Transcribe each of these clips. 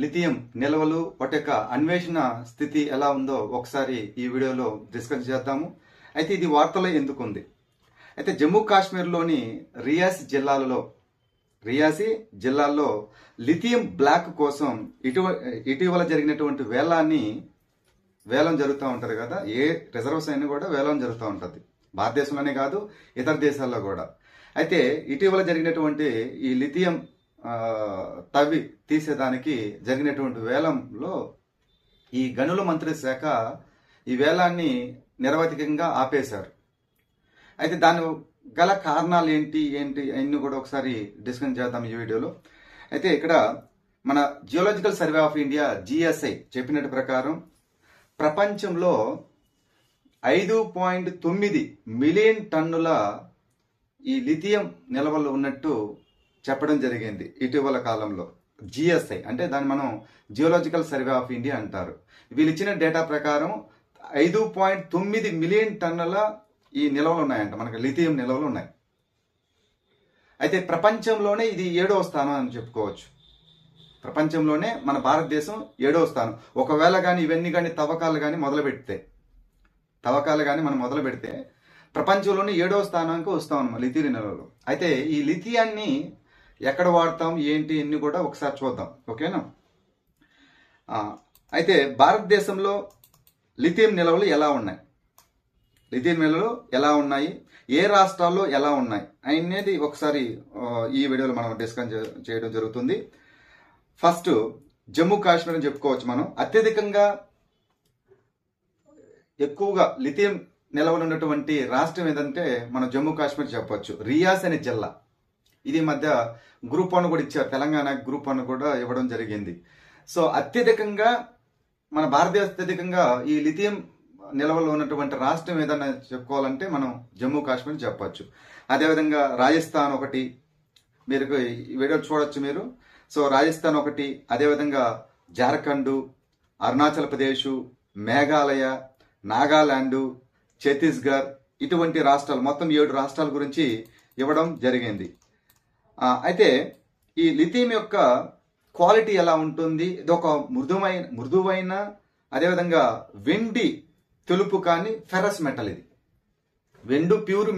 Lithium నిల్వలు వాటి యొక్క అన్వేషణ స్థితి ఎలా ఉందో ఒకసారి ఈ వీడియోలో డిస్కస్ చేద్దాము. అయితే ఇది వార్తలో ఎందుకు ఉంది? అయితే జమ్మూ కాశ్మీర్లోని రియాసీ జిల్లాల్లో లిథియం బ్లాక్ కోసం ఇటీవల జరిగినటువంటి వేలం జరుగుతూ ఉంటుంది కదా. ఏ రిజర్వ్స్ అయినా కూడా వేలం జరుగుతూ ఉంటుంది, భారతదేశంలోనే కాదు ఇతర దేశాల్లో కూడా. అయితే ఇటీవల జరిగినటువంటి ఈ లిథియం తవ్వి తీసేదానికి జరిగినటువంటి వేలంలో ఈ గనుల మంత్రి శాఖ ఈ వేలాన్ని నిరవధికంగా ఆపేశారు. అయితే దాని గల కారణాలు ఏంటి అన్ని కూడా ఒకసారి డిస్కస్ చేద్దాం ఈ వీడియోలో. అయితే ఇక్కడ మన geological survey of India GSI చెప్పినట్టు ప్రకారం ప్రపంచంలో 5.9 మిలియన్ టన్నుల ఈ లిథియం నిల్వలు ఉన్నట్టు చెప్పడం జరిగింది ఇటీవల కాలంలో. GSI అంటే దాన్ని మనం జియోలాజికల్ సర్వే ఆఫ్ ఇండియా అంటారు. వీళ్ళు ఇచ్చిన డేటా ప్రకారం 5.9 మిలియన్ టన్నుల ఈ నిల్వలు ఉన్నాయంట, మనకు లిథియం నిల్వలు ఉన్నాయి. అయితే ప్రపంచంలోనే ఇది 7వ స్థానం అని చెప్పుకోవచ్చు. ప్రపంచంలోనే మన భారతదేశం 7వ స్థానం. ఒకవేళ కానీ ఇవన్నీ కానీ తవ్వకాలు కానీ మనం మొదలు పెడితే ప్రపంచంలోనే 7వ స్థానానికి వస్తాం అన్నమాట లిథియం నిల్వలు. అయితే ఈ లిథియాన్ని ఎక్కడ వాడతాం ఏంటి అన్ని కూడా ఒకసారి చూద్దాం, ఓకేనా? అయితే భారతదేశంలో లిథియం నిల్వలు ఎలా ఉన్నాయి, ఏ రాష్ట్రాల్లో ఎలా ఉన్నాయి అనేది ఒకసారి ఈ వీడియోలో మనం డిస్కస్ చేయడం జరుగుతుంది. ఫస్ట్ జమ్మూ కాశ్మీర్ అని చెప్పుకోవచ్చు. మనం అత్యధికంగా ఎక్కువగా లిథియం నిల్వలు ఉన్నటువంటి రాష్ట్రం ఏదంటే మనం జమ్మూ కాశ్మీర్ చెప్పొచ్చు. రియాసీ అనే జిల్లా, ఇది మధ్య గ్రూప్ 1 కూడా ఇచ్చారు, తెలంగాణ గ్రూప్ 1 కూడా ఇవ్వడం జరిగింది. సో అత్యధికంగా మన భారతదేశ అత్యధికంగా ఈ లిథియం నిల్వలు ఉన్నటువంటి రాష్ట్రం ఏదన్నా చెప్పుకోవాలంటే మనం జమ్మూ కాశ్మీర్ చెప్పొచ్చు. అదేవిధంగా రాజస్థాన్ ఒకటి, మీరు ఈ వీడియో చూడొచ్చు మీరు. సో రాజస్థాన్ ఒకటి, అదేవిధంగా జార్ఖండ్, అరుణాచల్ ప్రదేశ్, మేఘాలయ, నాగాలాండ్, ఛత్తీస్గఢ్, ఇటువంటి రాష్ట్రాలు మొత్తం 7 రాష్ట్రాల గురించి ఇవ్వడం జరిగింది. అయితే ఈ లిథియం యొక్క క్వాలిటీ ఎలా ఉంటుంది? ఇది ఒక మృదువైన అదేవిధంగా వెండి తెలుపు కానీ ఫెరస్ మెటల్. ఇది ప్యూర్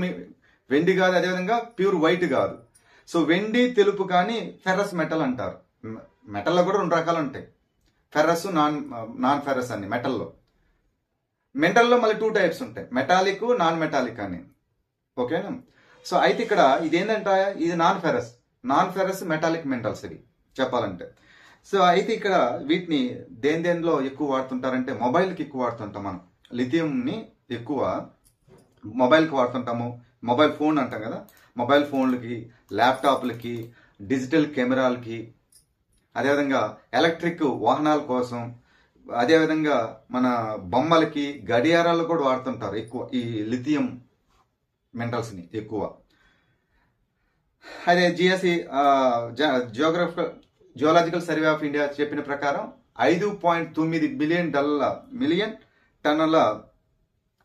వెండి కాదు, అదేవిధంగా ప్యూర్ వైట్ కాదు. సో వెండి తెలుపు కానీ ఫెరస్ మెటల్ అంటారు. మెటల్లో కూడా 2 రకాలు ఉంటాయి, ఫెరస్, నాన్ ఫెరస్ అని. మెటల్లో మళ్ళీ 2 టైప్స్ ఉంటాయి, మెటాలిక్, నాన్ మెటాలిక్ అని, ఓకేనా? సో అయితే ఇక్కడ ఇదేంటంటే ఇది నాన్ ఫెరస్ మెటాలిక్ మెటల్స్ ఇవి చెప్పాలంటే. సో అయితే ఇక్కడ వీటిని దేనిలో ఎక్కువ వాడుతుంటారంటే మొబైల్కి ఎక్కువ వాడుతుంటాం. మనం లిథియంని ఎక్కువ మొబైల్కి వాడుతుంటాము. మొబైల్ ఫోన్ అంటాం కదా, మొబైల్ ఫోన్లకి, ల్యాప్టాప్లకి, డిజిటల్ కెమెరాలకి, అదేవిధంగా ఎలక్ట్రిక్ వాహనాల కోసం, అదేవిధంగా మన బొమ్మలకి, గడియారాలు కూడా వాడుతుంటారు ఎక్కువ ఈ లిథియం మెటల్స్ని ఎక్కువ. అదే GSI geological survey of India చెప్పిన ప్రకారం 5.9 మిలియన్ టన్నుల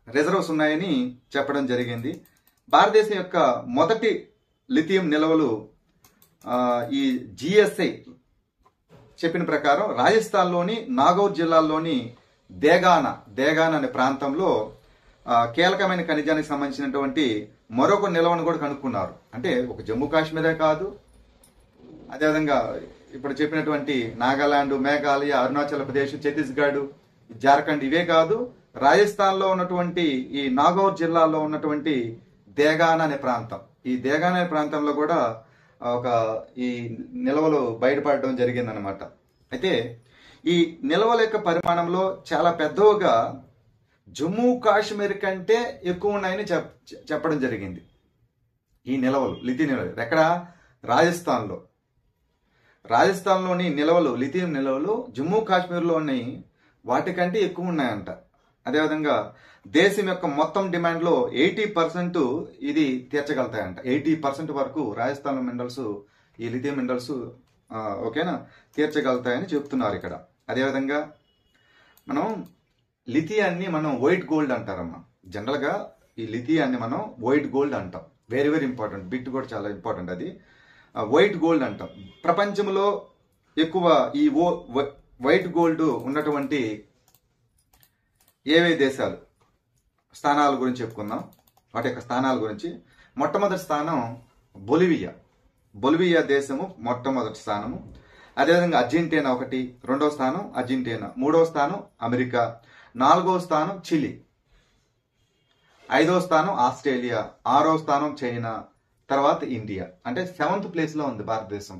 రిజర్వ్స్ ఉన్నాయని చెప్పడం జరిగింది. భారతదేశం యొక్క మొదటి లిథియం నిల్వలు ఈ GSI చెప్పిన ప్రకారం రాజస్థాన్లోని నాగౌర్ జిల్లాలోని దేగానా అనే ప్రాంతంలో కీలకమైన ఖనిజానికి సంబంధించినటువంటి మరొక నిల్వను కూడా కనుక్కున్నారు. అంటే ఒక జమ్మూ కాశ్మీరే కాదు, అదేవిధంగా ఇప్పుడు చెప్పినటువంటి నాగాలాండ్, మేఘాలయ, అరుణాచల్ ప్రదేశ్, ఛత్తీస్గఢ్, జార్ఖండ్ ఇవే కాదు, రాజస్థాన్లో ఉన్నటువంటి ఈ నాగౌర్ జిల్లాలో ఉన్నటువంటి దేగానా అనే ప్రాంతం, ఈ దేగానా అనే ప్రాంతంలో కూడా ఈ నిల్వలు బయటపడడం జరిగిందనమాట. అయితే ఈ నిల్వల యొక్క పరిమాణంలో చాలా పెద్దగా జమ్మూ కాశ్మీర్ కంటే ఎక్కువ ఉన్నాయని చెప్పడం జరిగింది. ఈ లిథియం నిల్వలు ఎక్కడ? రాజస్థాన్లోని లిథియం నిల్వలు జమ్మూ కాశ్మీర్లోని వాటికంటే ఎక్కువ ఉన్నాయంట. అదేవిధంగా దేశం యొక్క మొత్తం డిమాండ్లో 80% ఇది తీర్చగలుగుతాయంట. 80% వరకు రాజస్థాన్ మినరల్స్, ఈ లిథియం మినరల్స్ ఓకేనా తీర్చగలుగుతాయని చెప్తున్నారు ఇక్కడ. అదేవిధంగా మనం లిథియాన్ని వైట్ గోల్డ్ అంటారమ్మా. జనరల్గా ఈ లిథియాన్ని మనం వైట్ గోల్డ్ అంటాం. వెరీ వెరీ ఇంపార్టెంట్ బిట్ కూడా చాలా ఇంపార్టెంట్ అది. వైట్ గోల్డ్ అంటాం. ప్రపంచంలో ఎక్కువ ఈ వైట్ గోల్డ్ ఉన్నటువంటి ఏవే దేశాలు స్థానాల గురించి చెప్పుకుందాం. వాటి యొక్క స్థానాల గురించి మొట్టమొదటి స్థానం బొలివియా దేశము మొట్టమొదటి స్థానము. అదేవిధంగా అర్జెంటీనా ఒకటి, రెండవ స్థానం అర్జెంటీనా, మూడవ స్థానం అమెరికా, నాలుగవ స్థానం చిలీ, ఐదవ స్థానం ఆస్ట్రేలియా, ఆరవ స్థానం చైనా, తర్వాత ఇండియా. అంటే 7th ప్లేస్లో ఉంది భారతదేశం.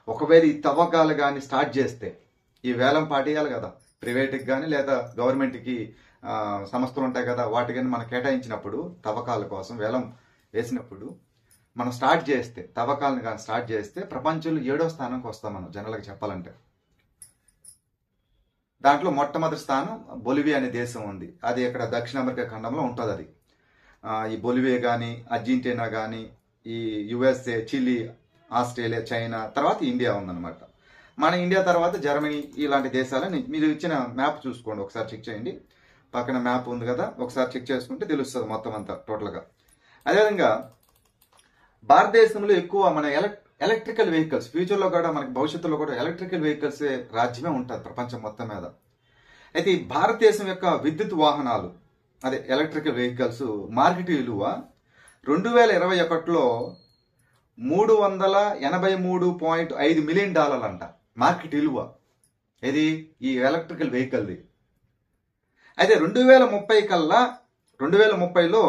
ఒకవేళ ఈ తవ్వకాలు కానీ స్టార్ట్ చేస్తే, ఈ వేలం పాటియాలి కదా ప్రైవేట్కి కానీ లేదా గవర్నమెంట్కి సంస్థలు ఉంటాయి కదా, వాటి కానీ మనం కేటాయించినప్పుడు తవ్వకాల కోసం వేలం వేసినప్పుడు మనం స్టార్ట్ చేస్తే, తవ్వకాలను కానీ స్టార్ట్ చేస్తే ప్రపంచంలో 7వ స్థానంకి వస్తాం మనం జనరల్గా చెప్పాలంటే. దాంట్లో మొట్టమొదటి స్థానం బొలివియా అనే దేశం ఉంది. అది ఇక్కడ దక్షిణ అమెరికా ఖండంలో ఉంటుంది. అది ఈ బొలివియా కానీ అర్జెంటీనా కానీ ఈ యుఎస్ఏ, చిలీ, ఆస్ట్రేలియా, చైనా, తర్వాత ఇండియా ఉందన్నమాట. మన ఇండియా తర్వాత జర్మనీ, ఇలాంటి దేశాలని మీరు ఇచ్చిన మ్యాప్ చూసుకోండి, ఒకసారి చెక్ చేయండి. పక్కన మ్యాప్ ఉంది కదా, ఒకసారి చెక్ చేసుకుంటే తెలుస్తుంది మొత్తం అంతా టోటల్గా. అదేవిధంగా భారతదేశంలో ఎక్కువ మన ఎలక్ట్రికల్ వెహికల్స్, ఫ్యూచర్లో కూడా మనకి భవిష్యత్తులో కూడా ఎలక్ట్రికల్ వెహికల్స్ రాజ్యమే ఉంటుంది ప్రపంచం మొత్తం మీద. అయితే ఈ భారతదేశం యొక్క విద్యుత్ వాహనాలు, అదే ఎలక్ట్రికల్ వెహికల్స్ మార్కెట్ విలువ 2021లో $383.5 మిలియన్ అంట మార్కెట్ విలువ. ఇది ఈ ఎలక్ట్రికల్ వెహికల్ది. అయితే 2030 కల్లా 2030లో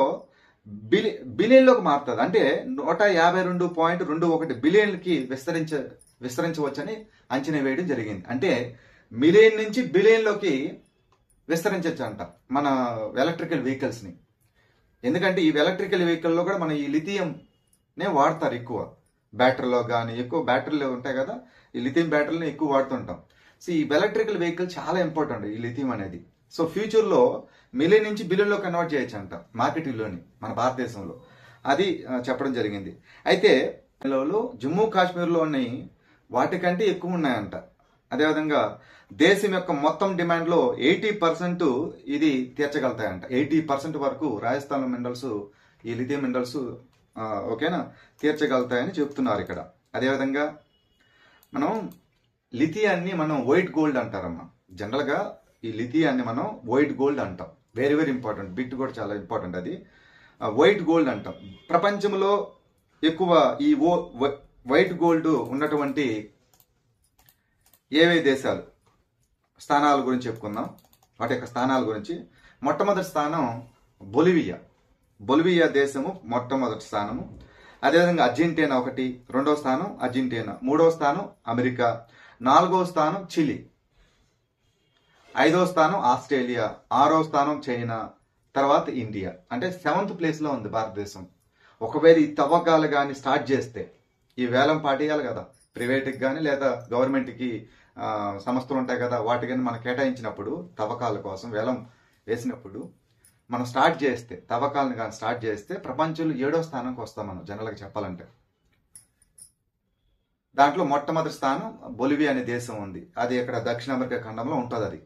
బిలియన్లోకి మారుతుంది. అంటే 152.21 బిలియన్లకి విస్తరించవచ్చని అంచనా వేయడం జరిగింది. అంటే మిలియన్ నుంచి బిలియన్లోకి విస్తరించవచ్చు అంట మన ఎలక్ట్రికల్ వెహికల్స్ని. ఎందుకంటే ఈ ఎలక్ట్రికల్ వెహికల్లో కూడా మన ఈ లిథియంనే వాడతారు ఎక్కువ. బ్యాటరీలో కానీ ఎక్కువ బ్యాటరీలు ఉంటాయి కదా, ఈ లిథియం బ్యాటరీని ఎక్కువ వాడుతుంటాం. సో ఈ ఎలక్ట్రికల్ వెహికల్ చాలా ఇంపార్టెంట్ ఈ లిథియం అనేది. సో ఫ్యూచర్లో మిలియన్ నుంచి బిలియన్లో కన్వర్ట్ చేయొచ్చు అంట మార్కెట్ విలువని మన భారతదేశంలో. అది చెప్పడం జరిగింది. అయితే జమ్మూ కాశ్మీర్లోని వాటికంటే ఎక్కువ ఉన్నాయంట. అదేవిధంగా దేశం యొక్క మొత్తం డిమాండ్లో 80% ఇది తీర్చగలుగుతాయంట. 80% వరకు రాజస్థాన్ మినరల్స్, ఈ లిథియం మినరల్స్ ఓకేనా తీర్చగలుగుతాయని చెప్తున్నారు ఇక్కడ. అదేవిధంగా మనం లిథియాన్ని మనం వైట్ గోల్డ్ అంటారమ్మా. జనరల్గా ఈ లిథియాన్ని మనం వైట్ గోల్డ్ అంటాం. వెరీ వెరీ ఇంపార్టెంట్, బిట్ కూడా చాలా ఇంపార్టెంట్. అది వైట్ గోల్డ్ అంటాం. ప్రపంచంలో ఎక్కువ ఈ వైట్ గోల్డ్ ఉన్నటువంటి ఏవే దేశాలు స్థానాల గురించి చెప్పుకుందాం. వాటి యొక్క స్థానాల గురించి మొట్టమొదటి స్థానం బొలివియా దేశము మొట్టమొదటి స్థానము. అదేవిధంగా అర్జెంటీనా ఒకటి, రెండవ స్థానం అర్జెంటీనా, మూడవ స్థానం అమెరికా, నాలుగవ స్థానం చిలీ, ఐదవ స్థానం ఆస్ట్రేలియా, ఆరవ స్థానం చైనా, తర్వాత ఇండియా. అంటే 7th ప్లేస్లో ఉంది భారతదేశం. ఒకవేళ ఈ తవ్వకాలు కానీ స్టార్ట్ చేస్తే, ఈ వేలం పాటియాలి కదా ప్రైవేట్కి కానీ లేదా గవర్నమెంట్కి సంస్థలు ఉంటాయి కదా, వాటి కానీ మనం కేటాయించినప్పుడు తవ్వకాల కోసం వేలం వేసినప్పుడు మనం స్టార్ట్ చేస్తే, తవ్వకాలను కానీ స్టార్ట్ చేస్తే ప్రపంచంలో 7వ స్థానంకి వస్తాం మనం జనరల్గా చెప్పాలంటే. దాంట్లో మొట్టమొదటి స్థానం బొలివియా అనే దేశం ఉంది. అది ఇక్కడ దక్షిణ అమెరికా ఖండంలో ఉంటుంది. అది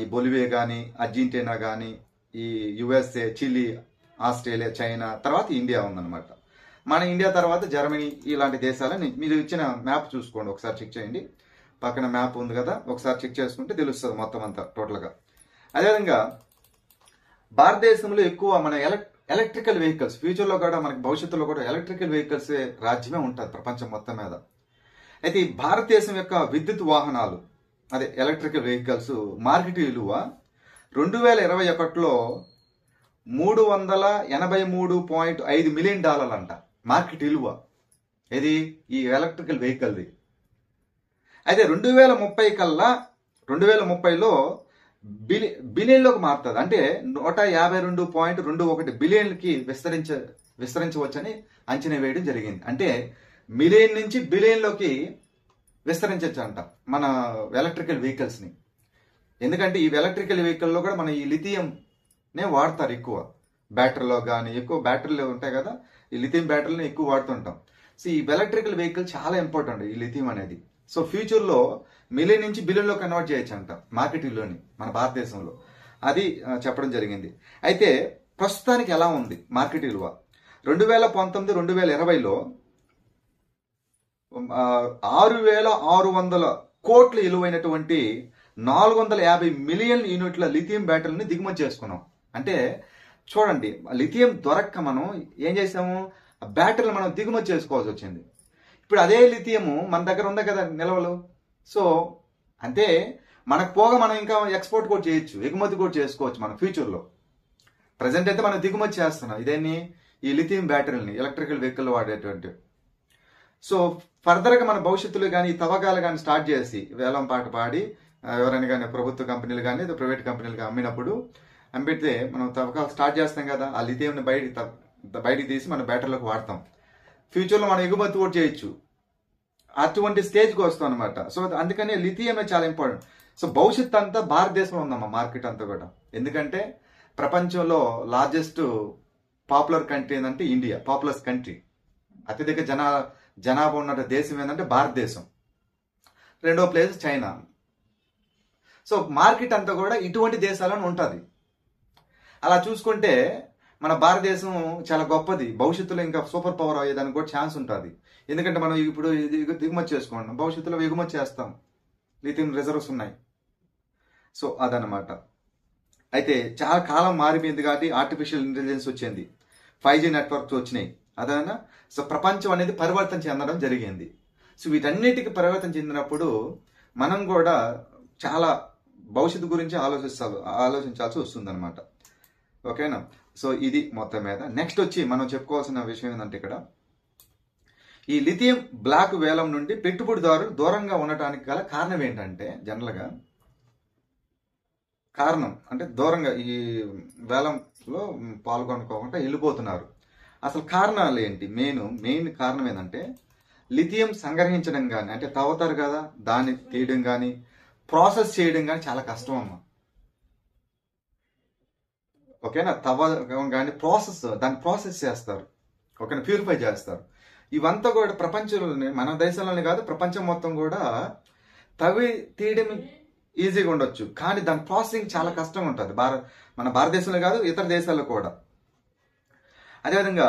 ఈ బొలివియా కానీ అర్జెంటీనా కానీ ఈ యుఎస్ఏ, చిలీ, ఆస్ట్రేలియా, చైనా, తర్వాత ఇండియా ఉందన్నమాట. మన ఇండియా తర్వాత జర్మనీ, ఇలాంటి దేశాలని మీరు ఇచ్చిన మ్యాప్ చూసుకోండి, ఒకసారి చెక్ చేయండి. పక్కన మ్యాప్ ఉంది కదా, ఒకసారి చెక్ చేసుకుంటే తెలుస్తుంది మొత్తం అంతా టోటల్గా. అదేవిధంగా భారతదేశంలో ఎక్కువ మన ఎలక్ట్రికల్ వెహికల్స్, ఫ్యూచర్లో కూడా మనకి భవిష్యత్తులో కూడా ఎలక్ట్రికల్ వెహికల్స్ రాజ్యమే ఉంటుంది ప్రపంచం మొత్తం మీద. అయితే ఈ భారతదేశం యొక్క విద్యుత్ వాహనాలు, అదే ఎలక్ట్రికల్ వెహికల్స్ మార్కెట్ విలువ 2021లో $383.5 మిలియన్ అంట మార్కెట్ విలువ. ఇది ఈ ఎలక్ట్రికల్ వెహికల్ది. అయితే 2030 కల్లా 2030లో బిలియన్లోకి మారుతుంది. అంటే 152.21 బిలియన్లకి విస్తరించవచ్చని అంచనా వేయడం జరిగింది. అంటే మిలియన్ నుంచి బిలియన్లోకి విస్తరించవచ్చు అంట మన ఎలక్ట్రికల్ వెహికల్స్ని. ఎందుకంటే ఈ ఎలక్ట్రికల్ వెహికల్లో కూడా మన ఈ లిథియంనే వాడతారు ఎక్కువ. బ్యాటరీలో కానీ ఎక్కువ బ్యాటరీలు ఉంటాయి కదా, ఈ లిథియం బ్యాటరీని ఎక్కువ వాడుతుంటాం. సో ఈ ఎలక్ట్రికల్ వెహికల్ చాలా ఇంపార్టెంట్ ఈ లిథియం అనేది. సో ఫ్యూచర్లో మిలియన్ నుంచి బిలియన్లో కన్వర్ట్ చేయొచ్చు అంట మార్కెట్ విలువని మన భారతదేశంలో. అది చెప్పడం జరిగింది. అయితే ప్రస్తుతానికి ఎలా ఉంది మార్కెట్ విలువ? 2019-2020లో 6,600 కోట్ల విలువైనటువంటి 450 మిలియన్ యూనిట్ల లిథియం బ్యాటరీని దిగుమతి చేసుకున్నాం. అంటే చూడండి, లిథియం దొరక్క మనం ఏం చేసాము, బ్యాటరీలు మనం దిగుమతి చేసుకోవాల్సి వచ్చింది. ఇప్పుడు అదే లిథియము మన దగ్గర ఉంది కదా నిల్వలు. సో అంటే మనకు పోగా మనం ఇంకా ఎక్స్పోర్ట్ కూడా చేయొచ్చు, ఎగుమతి కూడా చేసుకోవచ్చు మనం ఫ్యూచర్లో. ప్రజెంట్ అయితే మనం దిగుమతి చేస్తున్నాం ఇదేన్ని, ఈ లిథియం బ్యాటరీలని ఎలక్ట్రికల్ వెహికల్ వాడేటువంటి. సో ఫర్దర్గా మన భవిష్యత్తులో కానీ ఈ తవ్వకాలు కానీ స్టార్ట్ చేసి వేలం పాట పాడి ఎవరైనా కానీ ప్రభుత్వ కంపెనీలు కానీ ప్రైవేట్ కంపెనీలు అమ్మినప్పుడు అమ్మితే మనం తవ్వకాలు స్టార్ట్ చేస్తాం కదా, ఆ లిథియంని బయటికి తీసి మన బ్యాటరీలకు వాడతాం. ఫ్యూచర్లో మనం ఎగుమతి కూడా చేయొచ్చు, అటువంటి స్టేజ్కి వస్తాం అనమాట. సో అందుకని లిథియం చాలా ఇంపార్టెంట్. సో భవిష్యత్ అంతా భారతదేశంలో ఉందమ్మా, మార్కెట్ అంతా కూడా. ఎందుకంటే ప్రపంచంలో లార్జెస్ట్ పాపులర్ కంట్రీ ఏంటంటే ఇండియా, పాపులర్ కంట్రీ. అత్యధిక జనాభా ఉన్న దేశం ఏంటంటే భారతదేశం. రెండో ప్లేస్ చైనా. సో మార్కెట్ అంతా కూడా ఇటువంటి దేశాలను ఉంటుంది. అలా చూసుకుంటే మన భారతదేశం చాలా గొప్పది, భవిష్యత్తులో ఇంకా సూపర్ పవర్ అయ్యేదానికి కూడా ఛాన్స్ ఉంటుంది. ఎందుకంటే మనం ఇప్పుడు దిగుమతి చేసుకుంటాం, భవిష్యత్తులో ఎగుమతి చేస్తాం, లిథియం రిజర్వ్స్ ఉన్నాయి. సో అదనమాట. అయితే చాలా కాలం మారిపోయింది కాబట్టి ఆర్టిఫిషియల్ ఇంటెలిజెన్స్ వచ్చింది, 5G నెట్వర్క్స్ వచ్చినాయి, అదైనా. సో ప్రపంచం అనేది పరివర్తన చెందడం జరిగింది. సో వీటన్నిటికీ పరివర్తన చెందినప్పుడు మనం కూడా చాలా భవిష్యత్తు గురించి ఆలోచించాల్సి వస్తుంది అనమాట. ఓకేనా? సో ఇది మొత్తం మీద. నెక్స్ట్ వచ్చి మనం చెప్పుకోవాల్సిన విషయం ఏంటంటే ఇక్కడ ఈ లిథియం బ్లాక్ వేలం నుండి పెట్టుబడిదారులు దూరంగా ఉండటానికి గల కారణం ఏంటంటే, జనరల్గా కారణం అంటే దూరంగా ఈ వేలంలో పాల్గొనుకోకుండా వెళ్ళిపోతున్నారు. అసలు కారణాలు ఏంటి? మెయిన్ కారణం ఏంటంటే లిథియం సంగ్రహించడం కానీ, అంటే తవ్వుతారు కదా, దాన్ని తీయడం కానీ ప్రాసెస్ చేయడం కానీ చాలా కష్టం అమ్మా. ఓకేనా? తవ్వడం కానీ దాన్ని ప్రాసెస్ చేస్తారు, ఓకేనా, ప్యూరిఫై చేస్తారు. ఇవంతా కూడా ప్రపంచంలోనే, మన దేశంలోనే కాదు ప్రపంచం మొత్తం కూడా తవ్వి తీయడం ఈజీగా ఉండొచ్చు, కానీ దాని ప్రాసెసింగ్ చాలా కష్టంగా ఉంటుంది. మన భారతదేశంలో కాదు ఇతర దేశాల్లో కూడా. అదేవిధంగా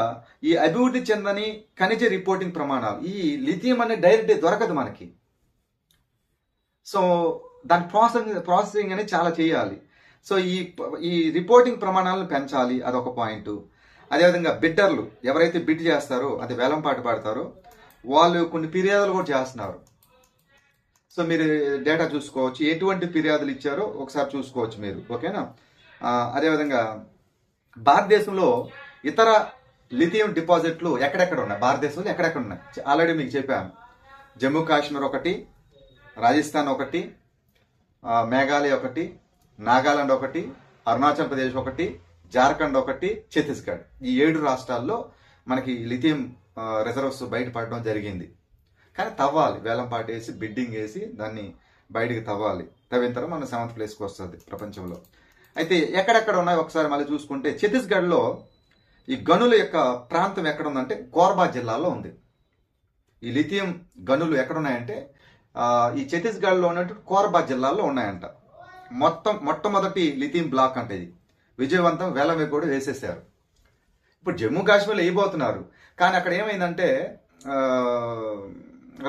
ఈ అభివృద్ధి చెందని ఖనిజ రిపోర్టింగ్ ప్రమాణాలు, ఈ లిథియం అనేది డైరెక్ట్ దొరకదు మనకి. సో దాని ప్రాసెసింగ్ అనేది చాలా చేయాలి. సో ఈ రిపోర్టింగ్ ప్రమాణాలను పెంచాలి, అదొక పాయింట్. అదేవిధంగా బిడ్డర్లు ఎవరైతే బిడ్ చేస్తారో, అది వేలం పాట పాడతారో, వాళ్ళు కొన్ని ఫిర్యాదులు కూడా చేస్తున్నారు. సో మీరు డేటా చూసుకోవచ్చు, ఎటువంటి ఫిర్యాదులు ఇచ్చారో ఒకసారి చూసుకోవచ్చు మీరు, ఓకేనా. అదేవిధంగా భారతదేశంలో ఇతర లిథియం డిపాజిట్లు ఎక్కడెక్కడ ఉన్నాయి, భారతదేశంలో ఎక్కడెక్కడ ఉన్నాయి ఆల్రెడీ మీకు చెప్పాను. జమ్మూ కాశ్మీర్ ఒకటి, రాజస్థాన్ ఒకటి, మేఘాలయ ఒకటి, నాగాలాండ్ ఒకటి, అరుణాచల్ ప్రదేశ్ ఒకటి, జార్ఖండ్ ఒకటి, ఛత్తీస్గఢ్. ఈ 7 రాష్ట్రాల్లో మనకి లిథియం రిజర్వ్స్ బయటపడడం జరిగింది. కానీ తవ్వాలి, వేలం పాట వేసి బిడ్డింగ్ వేసి దాన్ని బయటికి తవ్వాలి. తవ్విన తర్వాత మన 7th ప్లేస్కి వస్తుంది ప్రపంచంలో. అయితే ఎక్కడెక్కడ ఉన్నాయో ఒకసారి మళ్ళీ చూసుకుంటే, ఛత్తీస్గఢ్లో ఈ గనుల యొక్క ప్రాంతం ఎక్కడ ఉందంటే కోర్బా జిల్లాలో ఉంది. ఈ లిథియం గనులు ఎక్కడున్నాయంటే ఈ ఛత్తీస్గఢ్లో ఉన్నట్టు కోర్బా జిల్లాలో ఉన్నాయంట. మొట్టమొదటి లిథియం బ్లాక్ అంటే ఇది విజయవంతం వేలం కూడా వేసేసారు. ఇప్పుడు జమ్మూ కాశ్మీర్లో వేయబోతున్నారు, కానీ అక్కడ ఏమైందంటే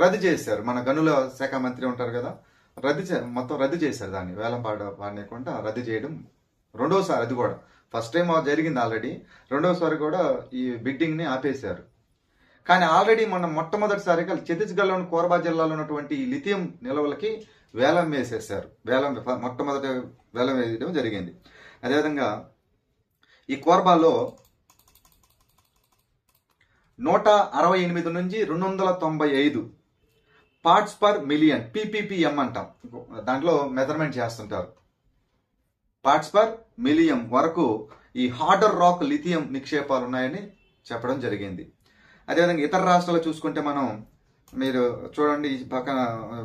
రద్దు చేశారు. మన గనుల శాఖ మంత్రి ఉంటారు కదా, మొత్తం రద్దు చేశారు. దాన్ని వేలం పాడకుండా రద్దు చేయడం రెండోసారి. అది కూడా ఫస్ట్ టైం జరిగింది ఆల్రెడీ, రెండోసారి కూడా ఈ బిడ్డింగ్ని ఆపేశారు. కానీ ఆల్రెడీ మొట్టమొదటిసారిగా ఛత్తీస్గఢ్లోని కోర్బా జిల్లాలో ఉన్నటువంటి లిథియం నిల్వలకి వేలం వేసేసారు. మొట్టమొదటి వేలం వేయడం జరిగింది. అదేవిధంగా ఈ కోర్బాలో 168 నుంచి 295 పార్ట్స్ పర్ మిలియన్, PPPM అంటాం, దాంట్లో మెజర్మెంట్ చేస్తుంటారు. పార్ట్స్ పర్ మిలియం వరకు ఈ హార్డర్ రాక్ లిథియం నిక్షేపాలు ఉన్నాయని చెప్పడం జరిగింది. అదేవిధంగా ఇతర రాష్ట్రాల్లో చూసుకుంటే మీరు చూడండి, ఈ పక్కన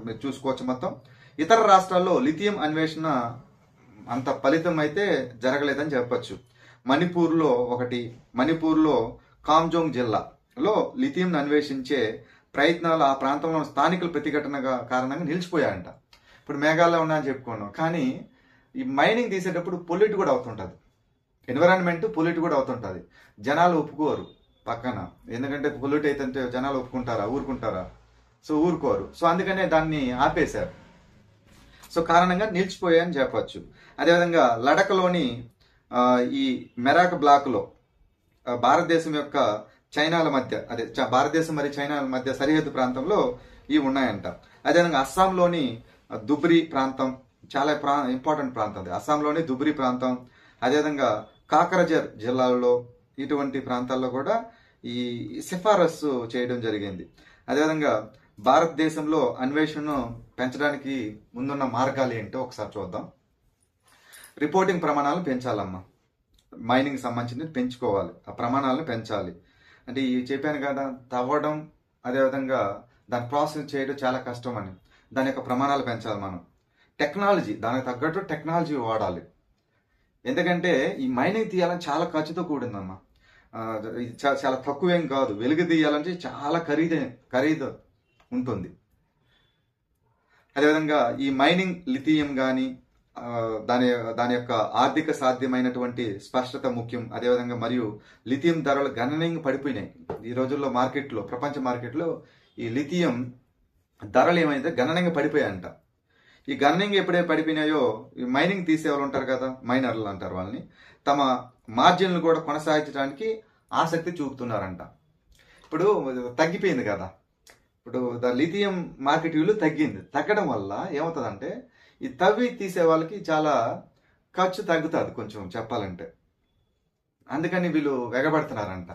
మీరు చూసుకోవచ్చు. మొత్తం ఇతర రాష్ట్రాల్లో లిథియం అన్వేషణ అంత ఫలితం అయితే జరగలేదని చెప్పొచ్చు. మణిపూర్లో కామ్జోంగ్ జిల్లాలో లిథియం అన్వేషించే ప్రయత్నాలు ఆ ప్రాంతంలో స్థానికుల ప్రతిఘటనగా కారణంగా నిలిచిపోయాయంట. ఇప్పుడు మేఘాలయ ఉన్నాయని చెప్పుకున్నాం, కానీ ఈ మైనింగ్ తీసేటప్పుడు పొల్యూట్ కూడా అవుతుంటుంది, ఎన్విరాన్మెంట్ పొల్యూట్ కూడా అవుతుంటుంది. జనాలు ఒప్పుకోరు పక్కన, ఎందుకంటే పొల్యూట్ అయితే జనాలు ఒప్పుకుంటారా, ఊరుకుంటారా? సో ఊరుకోరు. సో అందుకనే దాన్ని ఆపేశారు. సో కారణంగా నిలిచిపోయాయని చెప్పొచ్చు. అదేవిధంగా లడఖ్లోని ఈ మెరాక్ బ్లాక్లో భారతదేశం యొక్క చైనాల మధ్య భారతదేశం మరియు చైనాల మధ్య సరిహద్దు ప్రాంతంలో ఇవి ఉన్నాయంట. అదేవిధంగా అస్సాంలోని దుబ్రి ప్రాంతం చాలా ఇంపార్టెంట్ ప్రాంతం అది. అస్సాంలోని దుబ్రి ప్రాంతం, అదేవిధంగా కాకరజర్ జిల్లాలో ఇటువంటి ప్రాంతాల్లో కూడా ఈ సిఫారసు చేయడం జరిగింది. అదేవిధంగా భారతదేశంలో అన్వేషణను పెంచడానికి ముందున్న మార్గాలు ఏంటో ఒకసారి చూద్దాం. రిపోర్టింగ్ ప్రమాణాలను పెంచాలమ్మా. మైనింగ్ సంబంధించి పెంచుకోవాలి, ఆ ప్రమాణాలను పెంచాలి. అంటే ఇవి చెప్పాను కదా, తవ్వడం అదేవిధంగా దాన్ని ప్రాసెస్ చేయడం చాలా కష్టం అని. దాని యొక్క ప్రమాణాలు పెంచాలి మనం. టెక్నాలజీ, దానికి తగ్గట్టు టెక్నాలజీ వాడాలి. ఎందుకంటే ఈ మైనింగ్ తీయాలని చాలా ఖర్చుతో కూడిందమ్మా. ఇది చాలా తక్కువేం కాదు. వెలుగు తీయాలంటే చాలా ఖరీదు ఉంటుంది. అదేవిధంగా ఈ మైనింగ్ లిథియం కానీ దాని యొక్క ఆర్థిక సాధ్యమైనటువంటి స్పష్టత ముఖ్యం. అదేవిధంగా మరియు లిథియం ధరలు గణనీయంగా పడిపోయినాయి ఈ రోజుల్లో మార్కెట్లో, ప్రపంచ మార్కెట్లో. ఈ లిథియం ధరలు ఏమైతే గణనీయంగా పడిపోయాయంట. ఈ గణనీయంగా ఎప్పుడైతే పడిపోయినాయో ఈ మైనింగ్ తీసేవాళ్ళు ఉంటారు కదా, మైనర్లు అంటారు వాళ్ళని, తమ మార్జిన్లు కూడా కొనసాగించడానికి ఆసక్తి చూపుతున్నారంట. ఇప్పుడు తగ్గిపోయింది కదా, ఇప్పుడు లిథియం మార్కెట్ విలువ తగ్గడం వల్ల ఏమవుతుందంటే ఈ తవ్వి తీసే వాళ్ళకి చాలా ఖర్చు తగ్గుతుంది కొంచెం చెప్పాలంటే. అందుకని వీళ్ళు వెగబడుతున్నారంట.